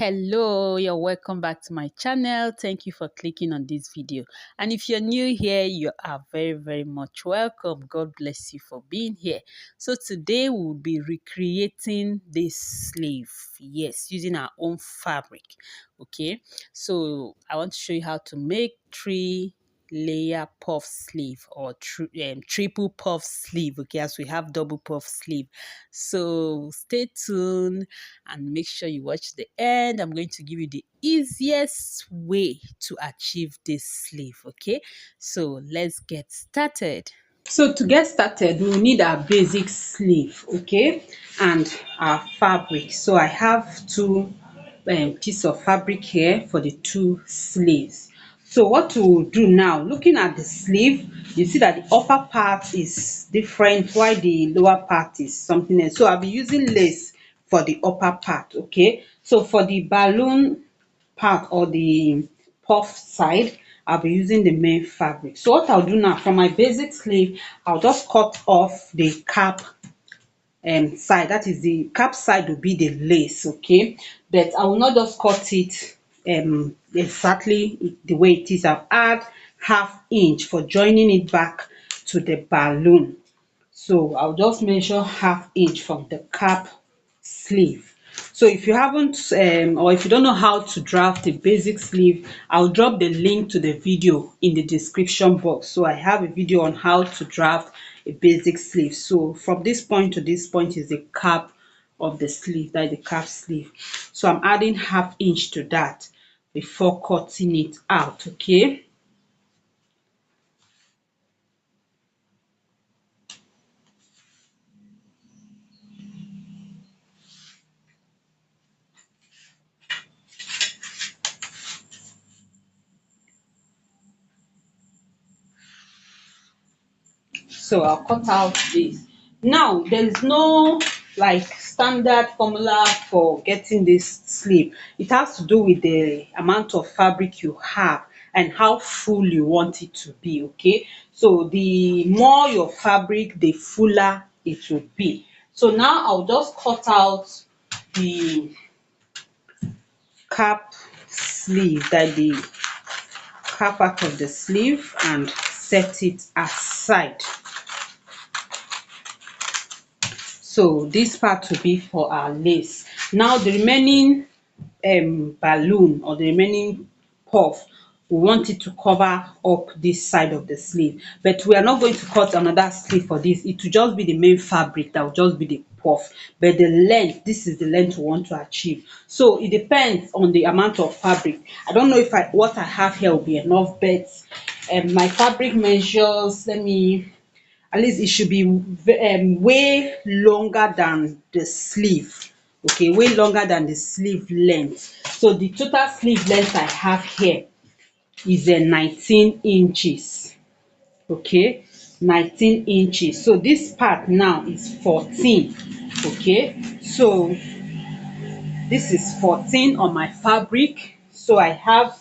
Hello, you're welcome back to my channel. Thank you for clicking on this video. And if you're new here, you are very much welcome. God bless you for being here. So today we'll be recreating this sleeve. Yes, using our own fabric. Okay, so I want to show you how to make three layer puff sleeve or triple puff sleeve. Okay, as we have double puff sleeve. So stay tuned and make sure you watch the end. I'm going to give you the easiest way to achieve this sleeve. Okay, so let's get started. So to get started, we will need our basic sleeve, okay, and our fabric. So I have two piece of fabric here for the two sleeves. So what we'll do now, looking at the sleeve, you see that the upper part is different while the lower part is something else. So I'll be using lace for the upper part, okay. So for the balloon part or the puff side, I'll be using the main fabric. So what I'll do now, from my basic sleeve, I'll just cut off the cap side. That is, the cap side will be the lace, okay, but I will not just cut it exactly the way it is. I'll add half inch for joining it back to the balloon. So I'll just measure half inch from the cap sleeve. So if you haven't or if you don't know how to draft a basic sleeve, I'll drop the link to the video in the description box. So I have a video on how to draft a basic sleeve. So from this point to this point is the cap of the sleeve, that is the cap sleeve. So I'm adding half inch to that before cutting it out, okay. So I'll cut out this. Now there is no like standard formula for getting this sleeve. It has to do with the amount of fabric you have and how full you want it to be, okay. So the more your fabric, the fuller it will be. So now I'll just cut out the cap sleeve, that the cap part of the sleeve, and set it aside. So this part will be for our lace. Now the remaining balloon or the remaining puff, we want it to cover up this side of the sleeve, but we are not going to cut another sleeve for this. It will just be the main fabric that will just be the puff, but the length, this is the length we want to achieve. So it depends on the amount of fabric. I don't know if what I have here will be enough, but my fabric measures, let me, at least it should be way longer than the sleeve, okay, way longer than the sleeve length. So the total sleeve length I have here is 19 inches, okay, 19 inches. So this part now is 14, okay. So this is 14 on my fabric. So I have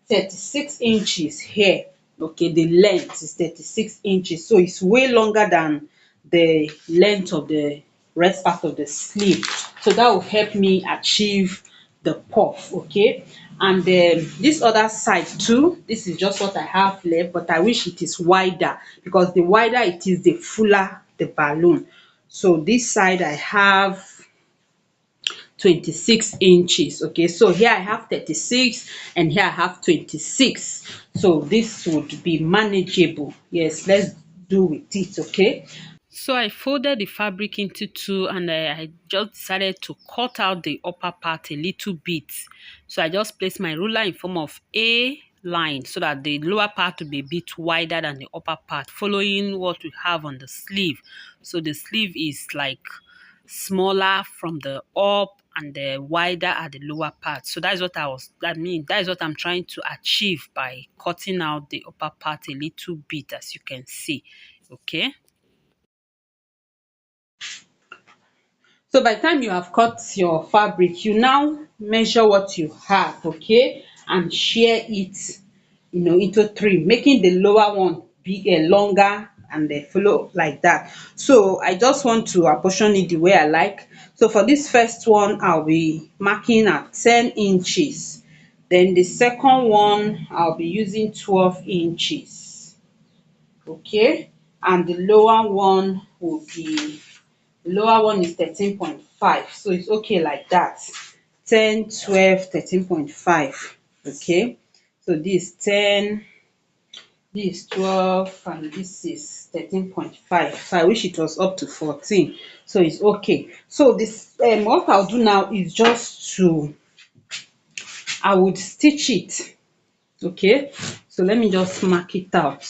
36 inches here, okay. The length is 36 inches, so it's way longer than the length of the rest part of the sleeve. So that will help me achieve the puff, okay. And then this other side too, this is just what I have left, but I wish it is wider, because the wider it is, the fuller the balloon. So this side I have 26 inches, okay. So here I have 36 and here I have 26. So this would be manageable. Yes, let's do with it, okay. So I folded the fabric into two, and I just decided to cut out the upper part a little bit. So I just placed my ruler in form of a line so that the lower part will be a bit wider than the upper part, following what we have on the sleeve. So the sleeve is like smaller from the up and the wider at the lower part. So that is what that is what I'm trying to achieve by cutting out the upper part a little bit, as you can see, okay. So by the time you have cut your fabric, you now measure what you have, okay, and share it, into three, making the lower one bigger, longer, and they follow like that. So I just want to apportion it the way I like. So for this first one, I'll be marking at 10 inches. Then the second one, I'll be using 12 inches. Okay, and the lower one will be, the lower one is 13.5, so it's okay like that. 10, 12, 13.5. Okay, so this 10, this 12, and this is 13.5. So I wish it was up to 14, so it's okay. So this what I'll do now is just to, I would stitch it. Okay, so let me just mark it out.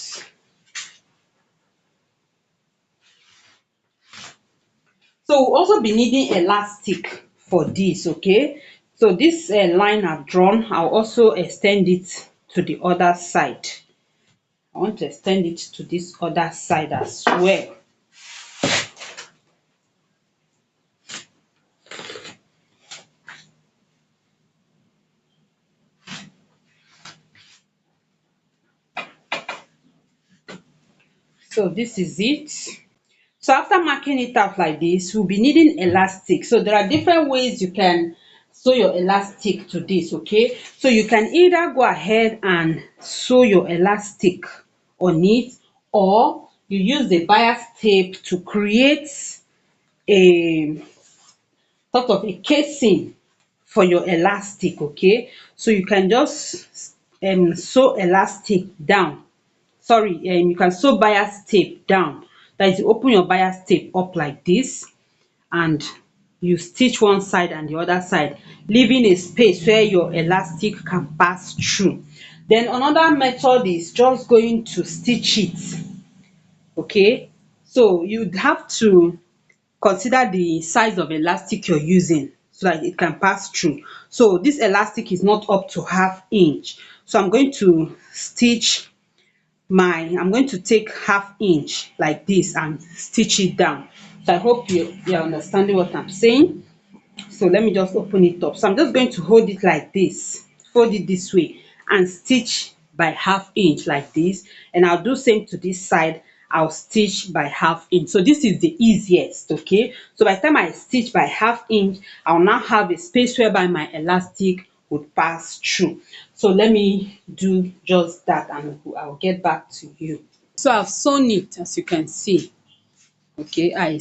So we'll also be needing elastic for this. Okay, so this line I've drawn, I'll also extend it to the other side. I want to extend it to this other side as well. So this is it. So after marking it out like this, we'll be needing elastic. So there are different ways you can sew your elastic to this. Okay, so you can either go ahead and sew your elastic on it, or you use the bias tape to create a sort of a casing for your elastic. Okay, so you can just sew elastic down, sorry, you can sew bias tape down. That is, you open your bias tape up like this, and you stitch one side and the other side, leaving a space where your elastic can pass through. Then another method is just going to stitch it. Okay, so you'd have to consider the size of elastic you're using so that it can pass through. So this elastic is not up to half inch, so I'm going to stitch I'm going to take half inch like this and stitch it down. So I hope you're understanding what I'm saying. So let me just open it up. So I'm just going to hold it like this, fold it this way, and stitch by half inch like this. And I'll do same to this side. I'll stitch by half inch. So this is the easiest. Okay, so by the time I stitch by half inch, I'll now have a space whereby my elastic would pass through. So let me do just that, and I'll get back to you. So I've sewn it, as you can see. Okay, I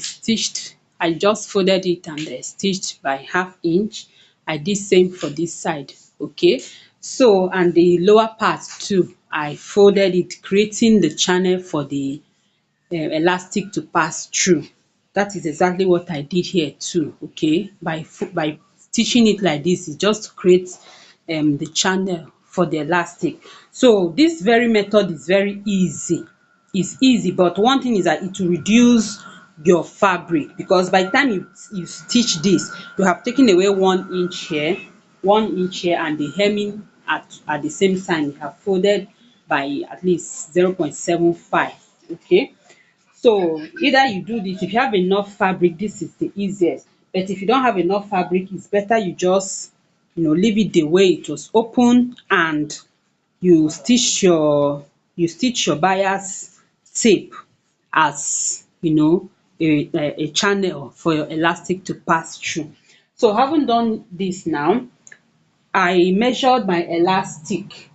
just folded it and stitched by half inch. I did same for this side. Okay, so and the lower part too, I folded it, creating the channel for the elastic to pass through. That is exactly what I did here too. Okay, by stitching it like this, it just creates the channel for the elastic. So this very method is very easy. It's easy, but one thing is that it will reduce your fabric, because by the time you stitch this, you have taken away 1 inch here, 1 inch here, and the hemming at the same time you have folded by at least 0.75. Okay, so either you do this, if you have enough fabric, this is the easiest. But if you don't have enough fabric, it's better you just leave it the way it was open, and you stitch your bias tape as a channel for your elastic to pass through. So having done this now, I measured my elastic.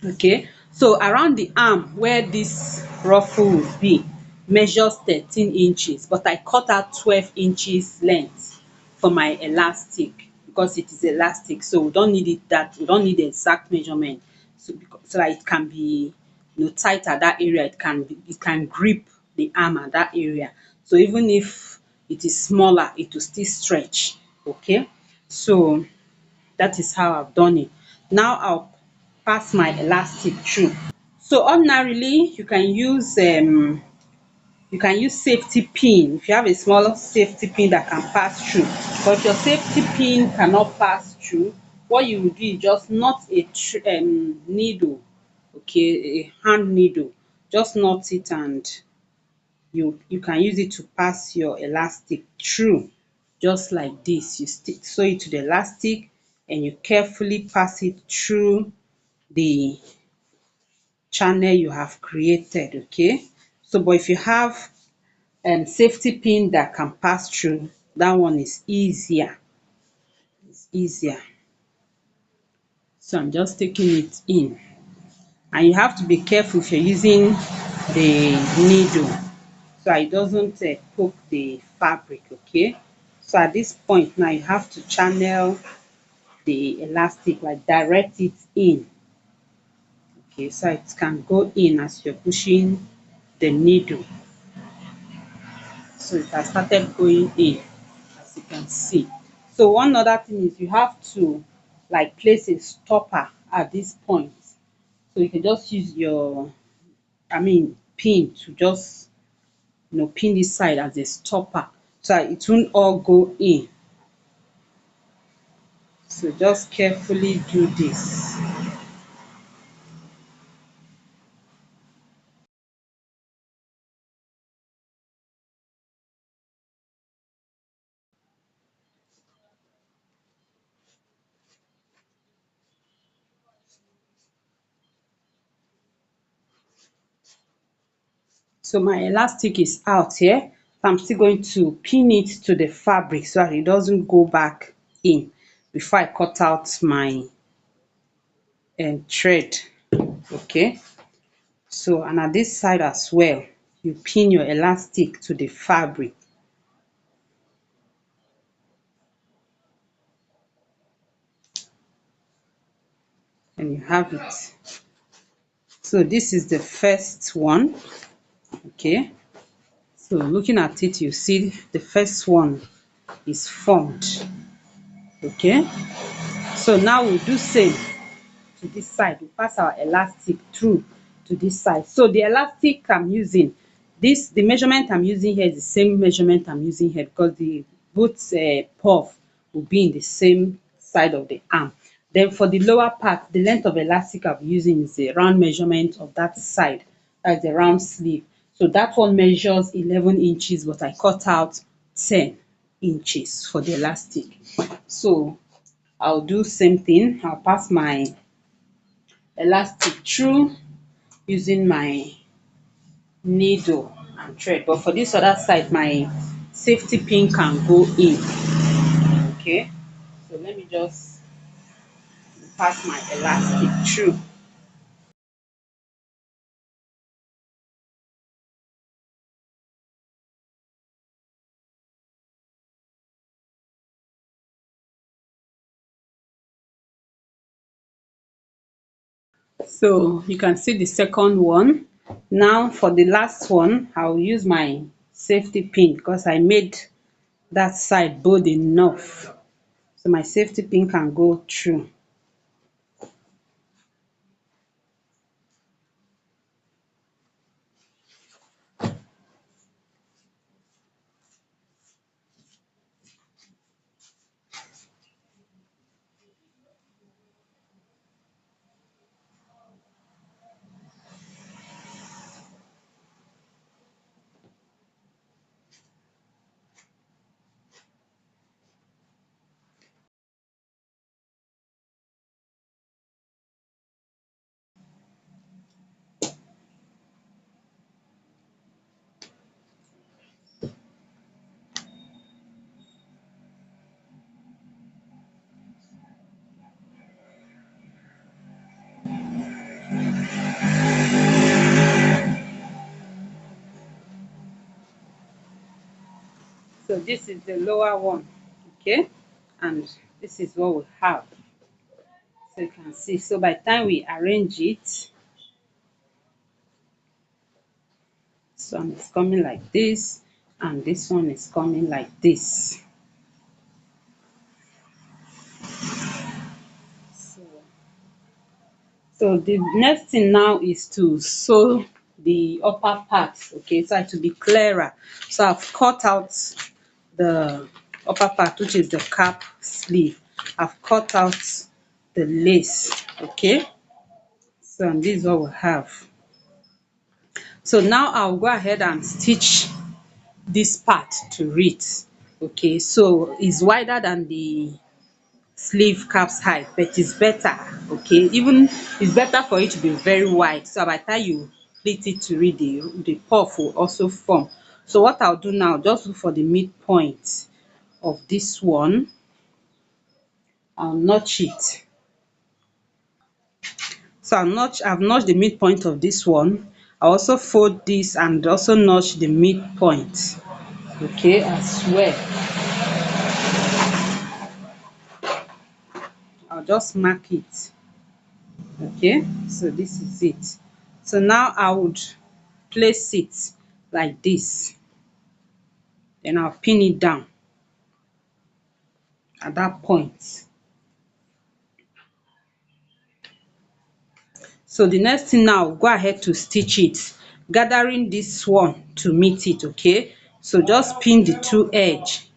Okay, so around the arm where this ruffle would be measures 13 inches, but I cut out 12 inches length for my elastic, because it is elastic, so we don't need the exact measurement, so that it can be tight at that area. It can grip the arm at that area, so even if it is smaller, it will still stretch. Okay, so that is how I've done it. Now I'll pass my elastic through. So ordinarily you can use safety pin if you have a small safety pin that can pass through. But if your safety pin cannot pass through, what you will do is just knot a needle, okay, a hand needle. Just knot it, and you can use it to pass your elastic through, just like this. You sew it to the elastic, and you carefully pass it through the channel you have created. Okay, So but if you have safety pin that can pass through, that one is easier. It's easier. So I'm just taking it in, and you have to be careful if you're using the needle so that it doesn't poke the fabric. Okay, so at this point now you have to channel the elastic, like direct it in. Okay, so it can go in as you're pushing the needle. So it has started going in, as you can see. So one other thing is you have to like place a stopper at this point. So you can just use your, pin to just pin this side as a stopper so that it won't all go in. So just carefully do this. So my elastic is out here. I'm still going to pin it to the fabric so that it doesn't go back in before I cut out my thread. Okay, so and at this side as well, you pin your elastic to the fabric and you have it. So this is the first one. Okay, so looking at it, you see the first one is formed. Okay, so now we'll do same to this side. We pass our elastic through to this side. So the elastic I'm using, the measurement I'm using here is the same measurement I'm using here because the both puff will be in the same side of the arm. Then for the lower part, the length of elastic I'm using is the round measurement of that side. That's the round sleeve. So that one measures 11 inches, but I cut out 10 inches for the elastic. So I'll do same thing. I'll pass my elastic through using my needle and thread, but for this other side my safety pin can go in. Okay, so let me just pass my elastic through. So you can see the second one. Now for the last one, I'll use my safety pin because I made that side bold enough so my safety pin can go through. So this is the lower one. Okay, and this is what we have. So you can see, so by the time we arrange it, this one is coming like this and this one is coming like this. So, so the next thing now is to sew the upper part. Okay, so to be clearer, so I've cut out the upper part, which is the cap sleeve. I've cut out the lace. Okay, so and this is what we have. So now I'll go ahead and stitch this part to it. Okay, so it's wider than the sleeve cap's height, but it's better. Okay, even it's better for it to be very wide, so by the time you split it to read, the puff will also form. So what I'll do now, just look for the midpoint of this one. I'll notch it. So I've notched the midpoint of this one. I also fold this and also notch the midpoint, okay, as well. I'll just mark it, okay. So this is it. So now I would place it like this, then I'll pin it down at that point. So the next thing now, go ahead to stitch it, gathering this one to meet it, okay. So just pin the two edge,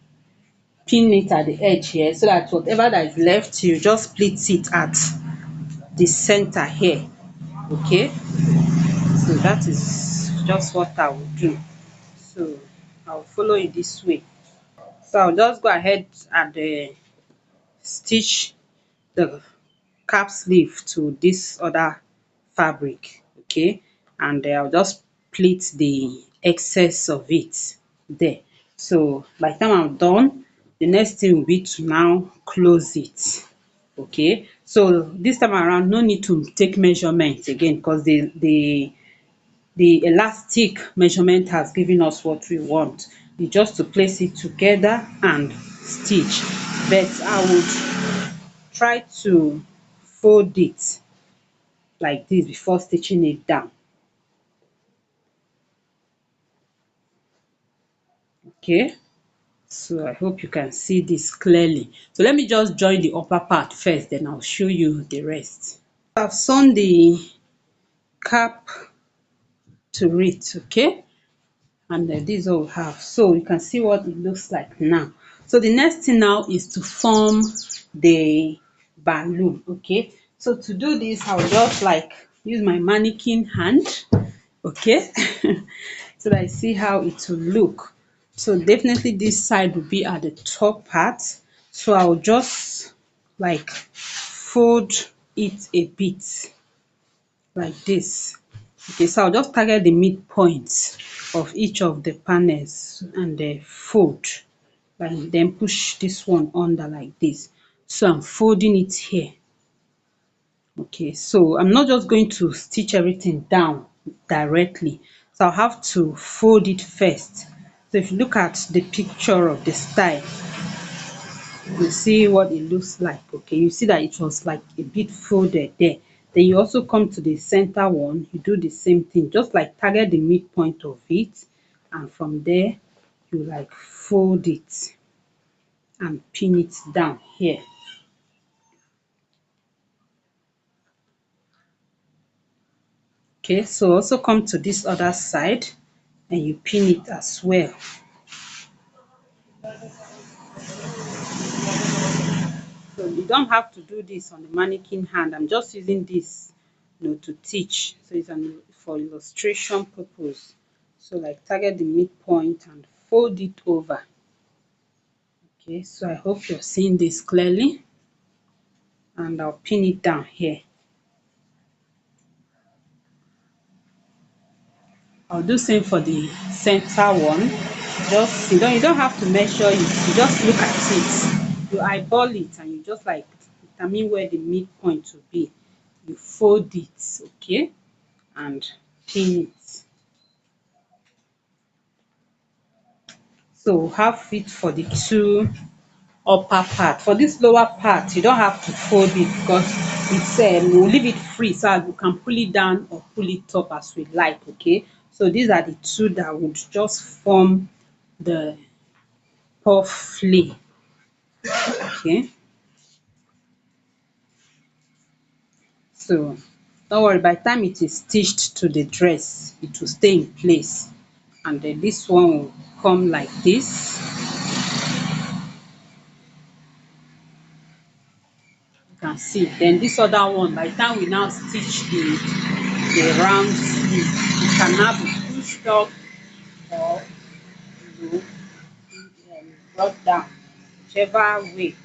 pin it at the edge here, so that whatever that is left, you just split it at the center here, okay. So that is just what I will do. So I'll follow it this way. So I'll just go ahead and stitch the cap sleeve to this other fabric, okay, and I'll just pleat the excess of it there. So by the time I'm done, the next thing will be to now close it, okay. So this time around, no need to take measurement again, because the elastic measurement has given us what we want. It's just to place it together and stitch, but I would try to fold it like this before stitching it down, okay. So I hope you can see this clearly. So let me just join the upper part first, then I'll show you the rest. I've sewn the cap to it, okay, and this is all we have. So you can see what it looks like now. So the next thing now is to form the balloon, okay. So to do this, I'll just like use my mannequin hand, okay, so that I see how it will look. So definitely this side will be at the top part. So I'll just like fold it a bit like this. Okay, so I'll just target the midpoint of each of the panels and fold, and then push this one under like this. So I'm folding it here. Okay, so I'm not just going to stitch everything down directly. So I'll have to fold it first. So if you look at the picture of the style, you see what it looks like, okay. You see that it was like a bit folded there. Then you also come to the center one, you do the same thing, just like target the midpoint of it, and from there you like fold it and pin it down here. Okay, so also come to this other side and you pin it as well. So you don't have to do this on the mannequin hand. I'm just using this, to teach. So it's for illustration purpose. So like target the midpoint and fold it over. Okay, so I hope you're seeing this clearly. And I'll pin it down here. I'll do same for the center one. Just you don't have to measure it. You just look at it. You eyeball it and you just like determine where the midpoint will be. You fold it, okay, and pin it. So have it for the two upper part. For this lower part, you don't have to fold it, because it's we'll leave it free so that we can pull it down or pull it up as we like, okay. So these are the two that would just form the puff flea, okay. So don't worry, by the time it is stitched to the dress, it will stay in place, and then this one will come like this. You can see. Then this other one, by the time we now stitch the round sleeve, it can now be pushed up or brought down, whichever way.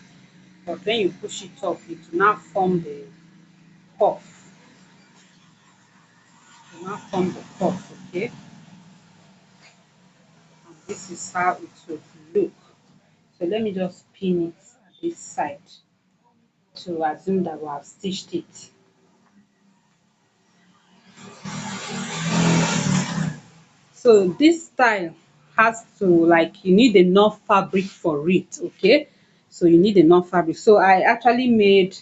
But when you push it up, it will now form the puff. will now form the cuff, okay? And this is how it would look. So let me just pin it at this side to assume that we have stitched it. So this style has to, like, you need enough fabric for it, okay? So you need enough fabric. So I actually made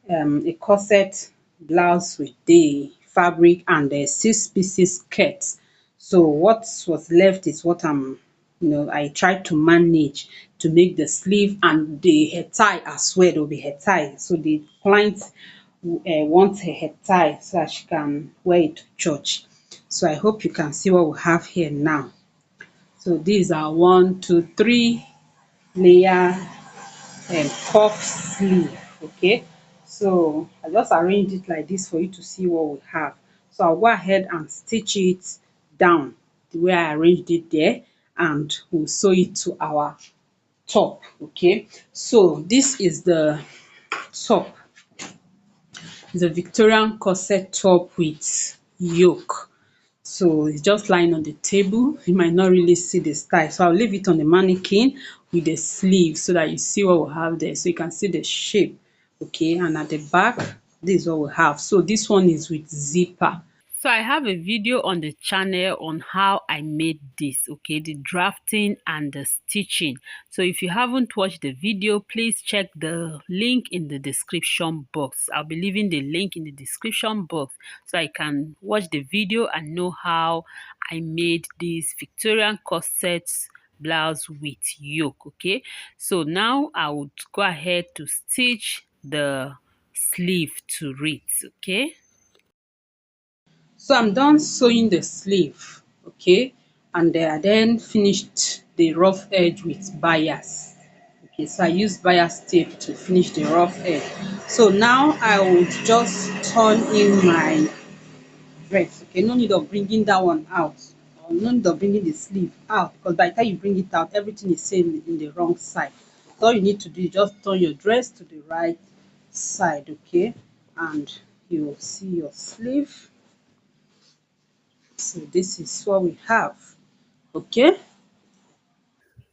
a corset blouse with the fabric and the 6 pieces skirt. So what was left is what I tried to manage to make the sleeve and the head tie as well. There will be head tie. So the client wants a head tie so that she can wear it to church. So I hope you can see what we have here now. So these are 1, 2, 3 layer puff sleeve, okay? So I just arranged it like this for you to see what we have. So I'll go ahead and stitch it down the way I arranged it there, and we'll sew it to our top, okay? So this is the top. It's a Victorian corset top with yoke. So it's just lying on the table. You might not really see the style. So I'll leave it on the mannequin with the sleeve so that you see what we have there. So you can see the shape. Okay, and at the back, this is what we have. So this one is with zipper. So I have a video on the channel on how I made this, okay, the drafting and the stitching. So if you haven't watched the video, please check the link in the description box. I'll be leaving the link in the description box so I can watch the video and know how I made this Victorian corset blouse with yoke, okay? So now I would go ahead to stitch the sleeve to it, okay? So I'm done sewing the sleeve, okay, and I then finished the rough edge with bias. Okay, so I used bias tape to finish the rough edge. So now I would just turn in my dress. Okay, no need of bringing that one out, or no need of bringing the sleeve out, because by the time you bring it out, everything is same in the wrong side. So all you need to do is just turn your dress to the right side, okay, and you will see your sleeve. So this is what we have, okay.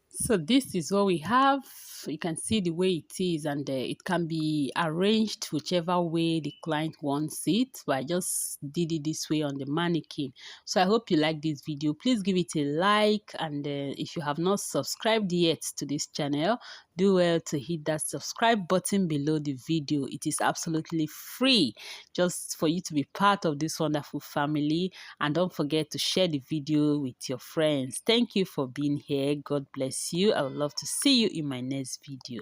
So this is what we have. You can see the way it is, and it can be arranged whichever way the client wants it, but I just did it this way on the mannequin. So I hope you like this video. Please give it a like, and if you have not subscribed yet to this channel, do well to hit that subscribe button below the video. It is absolutely free just for you to be part of this wonderful family, and don't forget to share the video with your friends. Thank you for being here. God bless you. I would love to see you in my next video.